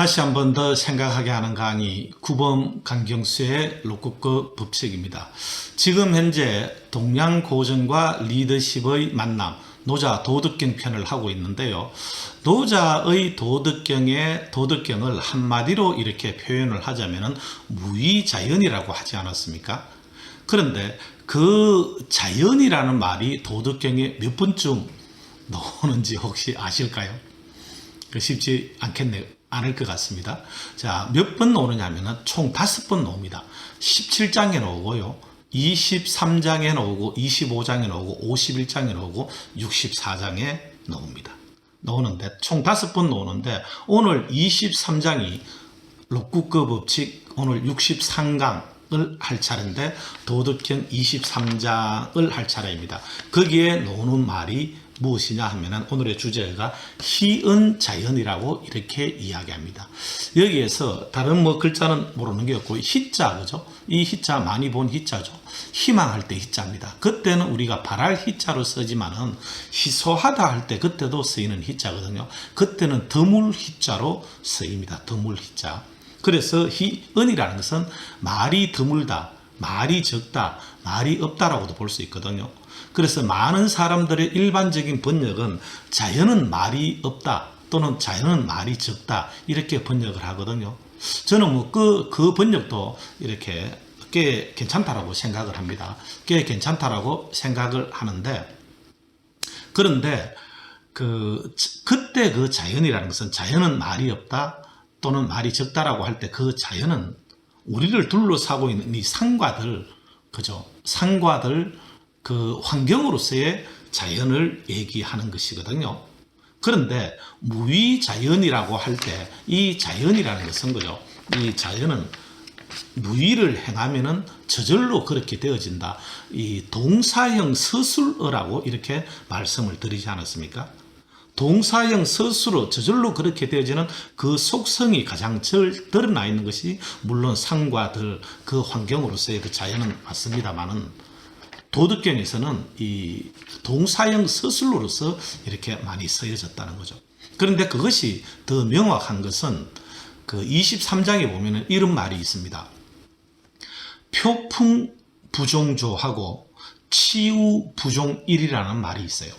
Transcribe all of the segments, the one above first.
다시 한 번 더 생각하게 하는 강의 구범 강경수의 로쿠꺼 법칙입니다. 지금 현재 동양고전과 리더십의 만남, 노자 도덕경 편을 하고 있는데요. 노자의 도덕경을 한마디로 이렇게 표현을 하자면 무위자연이라고 하지 않았습니까? 그런데 그 자연이라는 말이 도덕경에 몇 번쯤 나오는지 혹시 아실까요? 쉽지 않을 것 같습니다. 자, 몇 번 나오느냐면 총 5번 나옵니다. 17장에 나오고요. 23장에 나오고 25장에 나오고 51장에 나오고 64장에 나옵니다. 나오는데 총 5번 나오는데 오늘 23장이 로쿠꺼 법칙 오늘 63강을 할 차례인데 도덕경 23장을 할 차례입니다. 거기에 나오는 말이 무엇이냐 하면은 오늘의 주제가 희은자연이라고 이렇게 이야기합니다. 여기에서 다른 글자는 모르는 게 없고 희자, 그죠? 이 희자 많이 본 희자죠. 희망할 때 희자입니다. 그때는 우리가 바랄 희자로 쓰지만은 희소하다 할 때 그때도 쓰이는 희자거든요. 그때는 드물 희자로 쓰입니다. 드물 희자. 그래서 희은이라는 것은 말이 드물다, 말이 적다, 말이 없다라고도 볼 수 있거든요. 그래서 많은 사람들의 일반적인 번역은 자연은 말이 없다 또는 자연은 말이 적다 이렇게 번역을 하거든요. 저는 그 번역도 이렇게 꽤 괜찮다라고 생각을 합니다. 꽤 괜찮다라고 생각을 하는데, 그런데 그때 그 자연이라는 것은 자연은 말이 없다 또는 말이 적다라고 할 때 그 자연은 우리를 둘러싸고 있는 이 산과들, 그죠? 산과들 그 환경으로서의 자연을 얘기하는 것이거든요. 그런데 무위자연이라고 할 때 이 자연이라는 것은 그죠? 이 자연은 무위를 행하면은 저절로 그렇게 되어진다. 이 동사형 서술어라고 이렇게 말씀을 드리지 않았습니까? 동사형 서술어 저절로 그렇게 되어지는 그 속성이 가장 드러나 있는 것이 물론 산과들 그 환경으로서의 그 자연은 맞습니다만은 도덕경에서는 이 동사형 서술로서 이렇게 많이 쓰여졌다는 거죠. 그런데 그것이 더 명확한 것은 그 23장에 보면은 이런 말이 있습니다. 표풍 부종조하고 치우 부종일이라는 말이 있어요.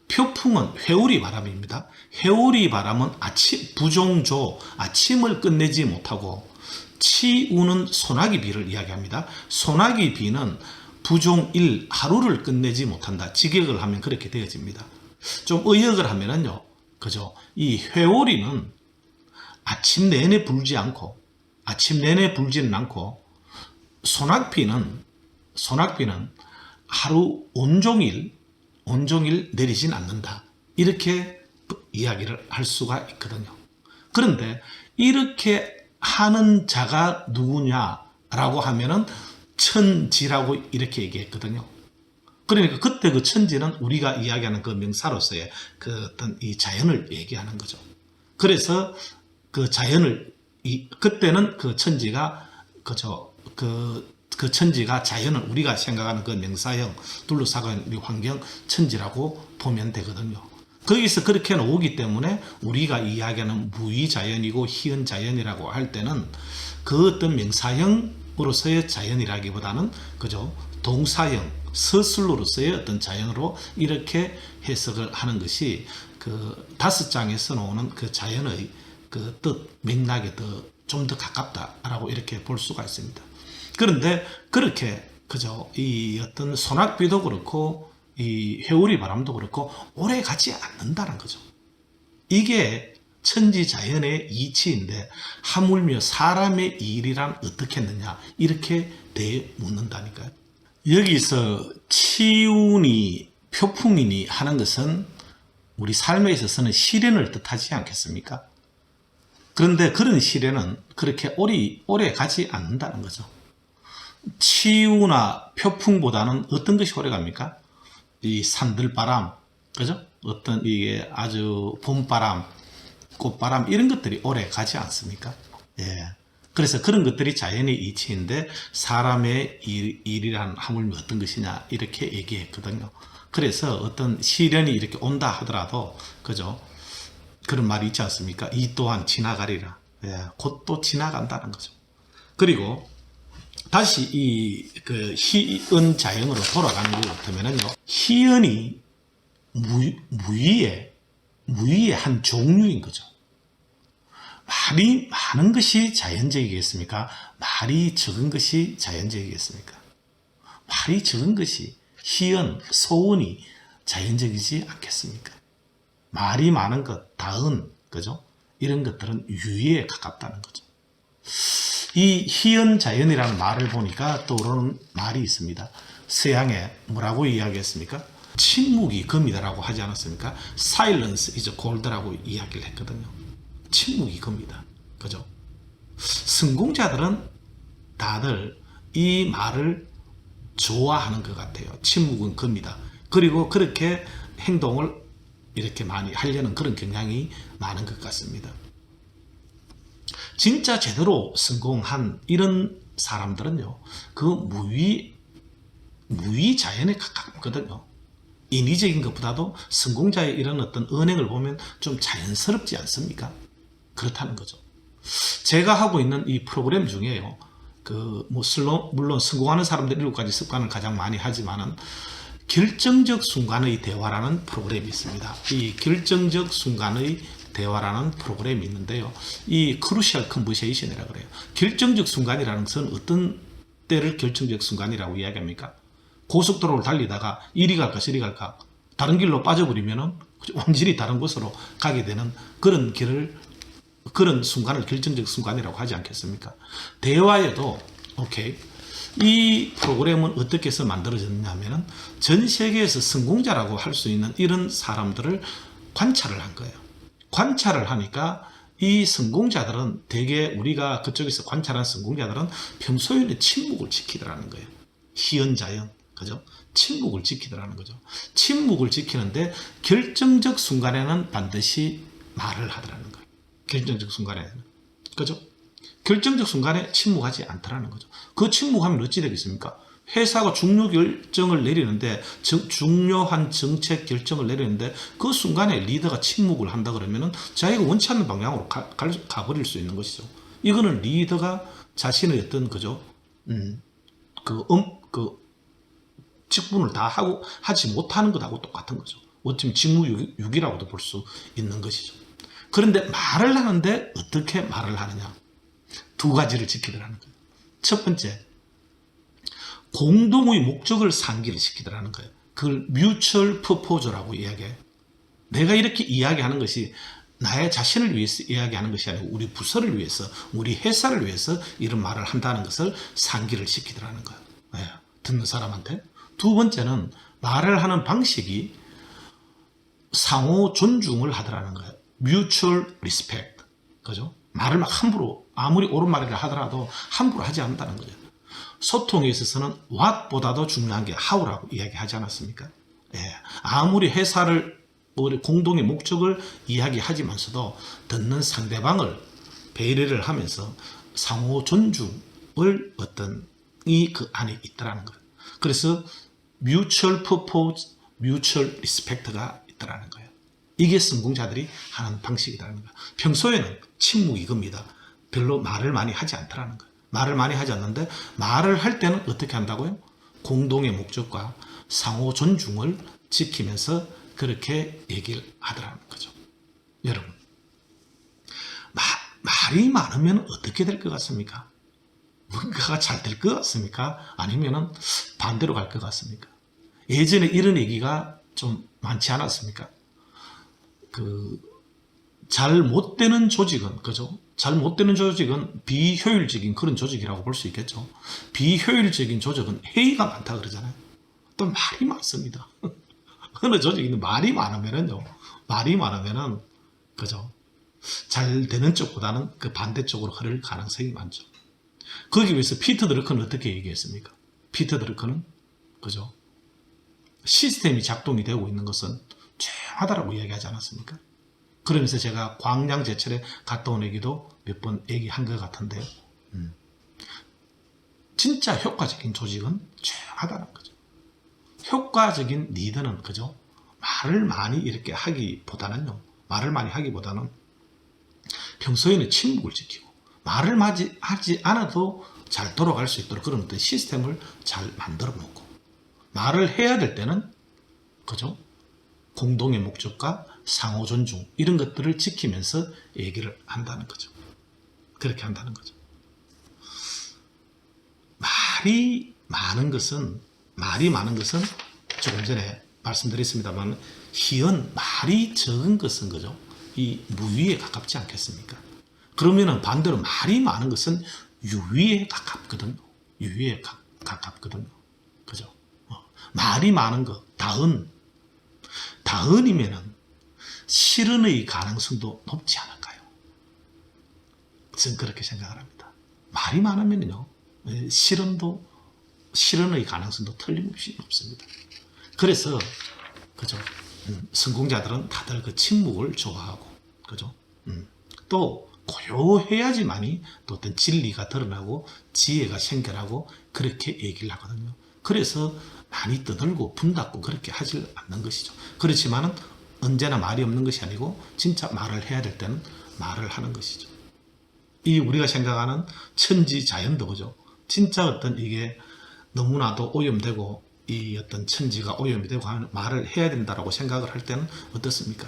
표풍은 회오리 바람입니다. 회오리 바람은 부종조, 아침을 끝내지 못하고, 치우는 소나기 비를 이야기합니다. 소나기 비는 부종일, 하루를 끝내지 못한다. 직역을 하면 그렇게 되어집니다. 좀 의역을 하면은요, 그죠? 이 회오리는 아침 내내 불지는 않고, 소낙비는 하루 온종일 내리진 않는다. 이렇게 이야기를 할 수가 있거든요. 그런데 이렇게 하는 자가 누구냐라고 하면은 천지라고 이렇게 얘기했거든요. 그러니까 그때 그 천지는 우리가 이야기하는 그 명사로서의 그 어떤 이 자연을 얘기하는 거죠. 그래서 그 자연을 그때는 그 천지가 그죠 그 천지가 자연을 우리가 생각하는 그 명사형 둘러싸고 있는 환경 천지라고 보면 되거든요. 거기서 그렇게 나오기 때문에 우리가 이야기하는 무위자연이고 희은자연이라고 할 때는 그 어떤 명사형으로서의 자연이라기보다는 그죠 동사형 서술로서의 어떤 자연으로 이렇게 해석을 하는 것이 그 5장에서 나오는 그 자연의 그 뜻 맥락에 좀 더 가깝다라고 이렇게 볼 수가 있습니다. 그런데 그렇게 그죠 이 어떤 소낙비도 그렇고 이 회오리 바람도 그렇고 오래 가지 않는다는 거죠. 이게 천지자연의 이치인데 하물며 사람의 일이란 어떻게 했느냐 이렇게 되묻는다니까요. 여기서 치운이 표풍이니 하는 것은 우리 삶에 있어서는 시련을 뜻하지 않겠습니까? 그런데 그런 시련은 그렇게 오래 가지 않는다는 거죠. 치유나 표풍보다는 어떤 것이 오래 갑니까? 이 산들바람, 그죠? 어떤 이게 아주 봄바람, 꽃바람 이런 것들이 오래 가지 않습니까? 예. 그래서 그런 것들이 자연의 이치인데 사람의 일이란 하물며 어떤 것이냐 이렇게 얘기했거든요. 그래서 어떤 시련이 이렇게 온다 하더라도 그죠? 그런 말이 있지 않습니까? 이 또한 지나가리라. 예, 곧 또 지나간다는 거죠. 그리고 다시 그 희은 자연으로 돌아가는 것 같으면요, 희은이 무의의 한 종류인 거죠. 말이 많은 것이 자연적이겠습니까? 말이 적은 것이 자연적이겠습니까? 말이 적은 것이 희은, 소은이 자연적이지 않겠습니까? 말이 많은 것, 다은, 그죠? 이런 것들은 유의에 가깝다는 거죠. 이 희은 자연이라는 말을 보니까 떠오르는 말이 있습니다. 서양에 뭐라고 이야기했습니까? 침묵이 금이다라고 하지 않았습니까? Silence is gold라고 이야기를 했거든요. 침묵이 금이다. 그죠? 성공자들은 다들 이 말을 좋아하는 것 같아요. 침묵은 금이다. 그리고 그렇게 행동을 이렇게 많이 하려는 그런 경향이 많은 것 같습니다. 진짜 제대로 성공한 이런 사람들은요, 그 무의 자연에 가깝거든요. 인위적인 것보다도 성공자의 이런 어떤 언행을 보면 좀 자연스럽지 않습니까? 그렇다는 거죠. 제가 하고 있는 이 프로그램 중에요, 물론 성공하는 사람들 7가지 습관을 가장 많이 하지만은, 결정적 순간의 대화라는 프로그램이 있습니다. 이 결정적 순간의 대화라는 프로그램이 있는데요, 이 크루셜 컨버세이션이라고 그래요. 결정적 순간이라는 것은 어떤 때를 결정적 순간이라고 이야기합니까? 고속도로를 달리다가 이리 갈까 저리 갈까 다른 길로 빠져버리면은 완전히 다른 곳으로 가게 되는 그런 순간을 결정적 순간이라고 하지 않겠습니까? 대화에도 이 프로그램은 어떻게 해서 만들어졌냐면은 전 세계에서 성공자라고 할 수 있는 이런 사람들을 관찰을 한 거예요. 관찰을 하니까 이 성공자들은, 대개 우리가 그쪽에서 관찰한 성공자들은 평소에는 침묵을 지키더라는 거예요. 희연자연, 그죠? 침묵을 지키더라는 거죠. 침묵을 지키는데 결정적 순간에는 반드시 말을 하더라는 거예요. 결정적 순간에는, 그죠? 결정적 순간에 침묵하지 않더라는 거죠. 그 침묵하면 어찌 되겠습니까? 회사가 중요 결정을 내리는데, 중요한 정책 결정을 내리는데 그 순간에 리더가 침묵을 한다 그러면은 자기가 원치 않는 방향으로 가버릴 수 있는 것이죠. 이거는 리더가 자신의 어떤 직분을 다 하지 못하는 것하고 똑같은 거죠. 어쩌면 직무유기라고도 볼 수 있는 것이죠. 그런데 말을 하는데 어떻게 말을 하느냐? 2가지를 지키더라는 거예요. 첫 번째, 공동의 목적을 상기를 시키더라는 거예요. 그걸 뮤추얼 퍼포즈라고 이야기해요. 내가 이렇게 이야기하는 것이 나의 자신을 위해서 이야기하는 것이 아니고 우리 부서를 위해서, 우리 회사를 위해서 이런 말을 한다는 것을 상기를 시키더라는 거예요. 네, 듣는 사람한테. 2번째는 말을 하는 방식이 상호 존중을 하더라는 거예요. 뮤추얼 리스펙트. 그죠? 말을 막 함부로, 아무리 옳은 말이라 하더라도 함부로 하지 않는다는 거죠. 소통에 있어서는 what보다도 중요한 게 how라고 이야기하지 않았습니까? 예, 아무리 회사를, 우리 공동의 목적을 이야기하지만서도 듣는 상대방을 배려를 하면서 상호 존중을 그 안에 있더라는 거예요. 그래서 mutual purpose, mutual respect가 있더라는 거예요. 이게 성공자들이 하는 방식이라는 거예요. 평소에는 침묵이 이겁니다. 별로 말을 많이 하지 않더라는 거예요. 말을 많이 하지 않는데, 말을 할 때는 어떻게 한다고요? 공동의 목적과 상호 존중을 지키면서 그렇게 얘기를 하더라는 거죠. 여러분, 말이 많으면 어떻게 될 것 같습니까? 뭔가가 잘 될 것 같습니까? 아니면 반대로 갈 것 같습니까? 예전에 이런 얘기가 좀 많지 않았습니까? 잘 못 되는 조직은, 그죠? 잘 못 되는 조직은 비효율적인 그런 조직이라고 볼 수 있겠죠. 비효율적인 조직은 회의가 많다 그러잖아요. 또 말이 많습니다. 어느 조직이든 말이 많으면은, 그죠? 잘 되는 쪽보다는 그 반대쪽으로 흐를 가능성이 많죠. 거기 위해서 피터 드러커는 어떻게 얘기했습니까? 피터 드러커는, 그죠? 시스템이 작동이 되고 있는 것은 조용하다라고 이야기하지 않았습니까? 그러면서 제가 광양제철에 갔다 온 얘기도 몇 번 얘기한 것 같은데요. 진짜 효과적인 조직은 조용하다는 거죠. 효과적인 리더는, 그죠? 말을 많이 이렇게 하기보다는 평소에는 침묵을 지키고 말을 하지 않아도 잘 돌아갈 수 있도록 그런 어떤 시스템을 잘 만들어 놓고, 말을 해야 될 때는, 그죠? 공동의 목적과 상호 존중, 이런 것들을 지키면서 얘기를 한다는 거죠. 그렇게 한다는 거죠. 말이 많은 것은 조금 전에 말씀드렸습니다만, 희언, 말이 적은 것은, 그죠? 이 무위에 가깝지 않겠습니까? 그러면은 반대로 말이 많은 것은 유위에 가깝거든요. 유위에 가깝거든요. 그죠? 말이 많은 것, 다은이면은 실언의 가능성도 높지 않을까요? 저는 그렇게 생각을 합니다. 말이 많으면요, 실언의 가능성도 틀림없이 높습니다. 그래서, 그죠? 성공자들은 다들 그 침묵을 좋아하고, 그죠? 또, 고요해야지만이 또 어떤 진리가 드러나고 지혜가 생겨나고 그렇게 얘기를 하거든요. 그래서 많이 떠들고 분닫고 그렇게 하지 않는 것이죠. 그렇지만은 언제나 말이 없는 것이 아니고 진짜 말을 해야 될 때는 말을 하는 것이죠. 이 우리가 생각하는 천지자연도, 그죠? 진짜 어떤 이게 너무나도 오염되고 이 어떤 천지가 오염이 되고 하는 말을 해야 된다라고 생각을 할 때는 어떻습니까?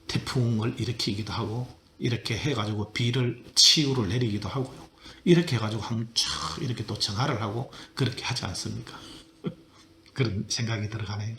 태풍을 일으키기도 하고, 이렇게 해가지고 비를 치유를 내리기도 하고요. 이렇게 해가지고 촥 이렇게 또 정화를 하고 그렇게 하지 않습니까? 그런 생각이 들어가네요.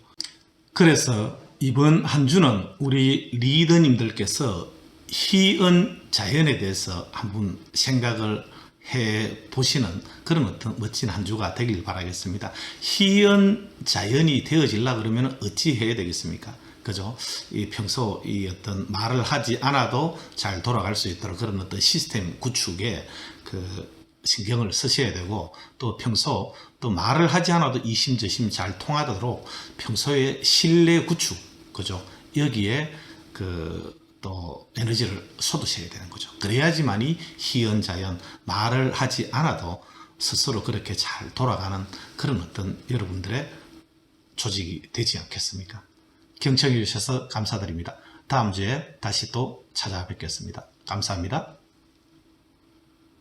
그래서 이번 한 주는 우리 리더님들께서 희언 자연에 대해서 한번 생각을 해 보시는 그런 어떤 멋진 한 주가 되길 바라겠습니다. 희언 자연이 되어질라 그러면 어찌 해야 되겠습니까? 그죠? 이 평소 이 어떤 말을 하지 않아도 잘 돌아갈 수 있도록 그런 어떤 시스템 구축에 그 신경을 쓰셔야 되고, 또 평소 또 말을 하지 않아도 이심저심 잘 통하도록 평소에 신뢰 구축, 그죠? 여기에 또 에너지를 쏟으셔야 되는 거죠. 그래야지만이 희언자연, 말을 하지 않아도 스스로 그렇게 잘 돌아가는 그런 어떤 여러분들의 조직이 되지 않겠습니까? 경청해 주셔서 감사드립니다. 다음 주에 다시 또 찾아뵙겠습니다. 감사합니다.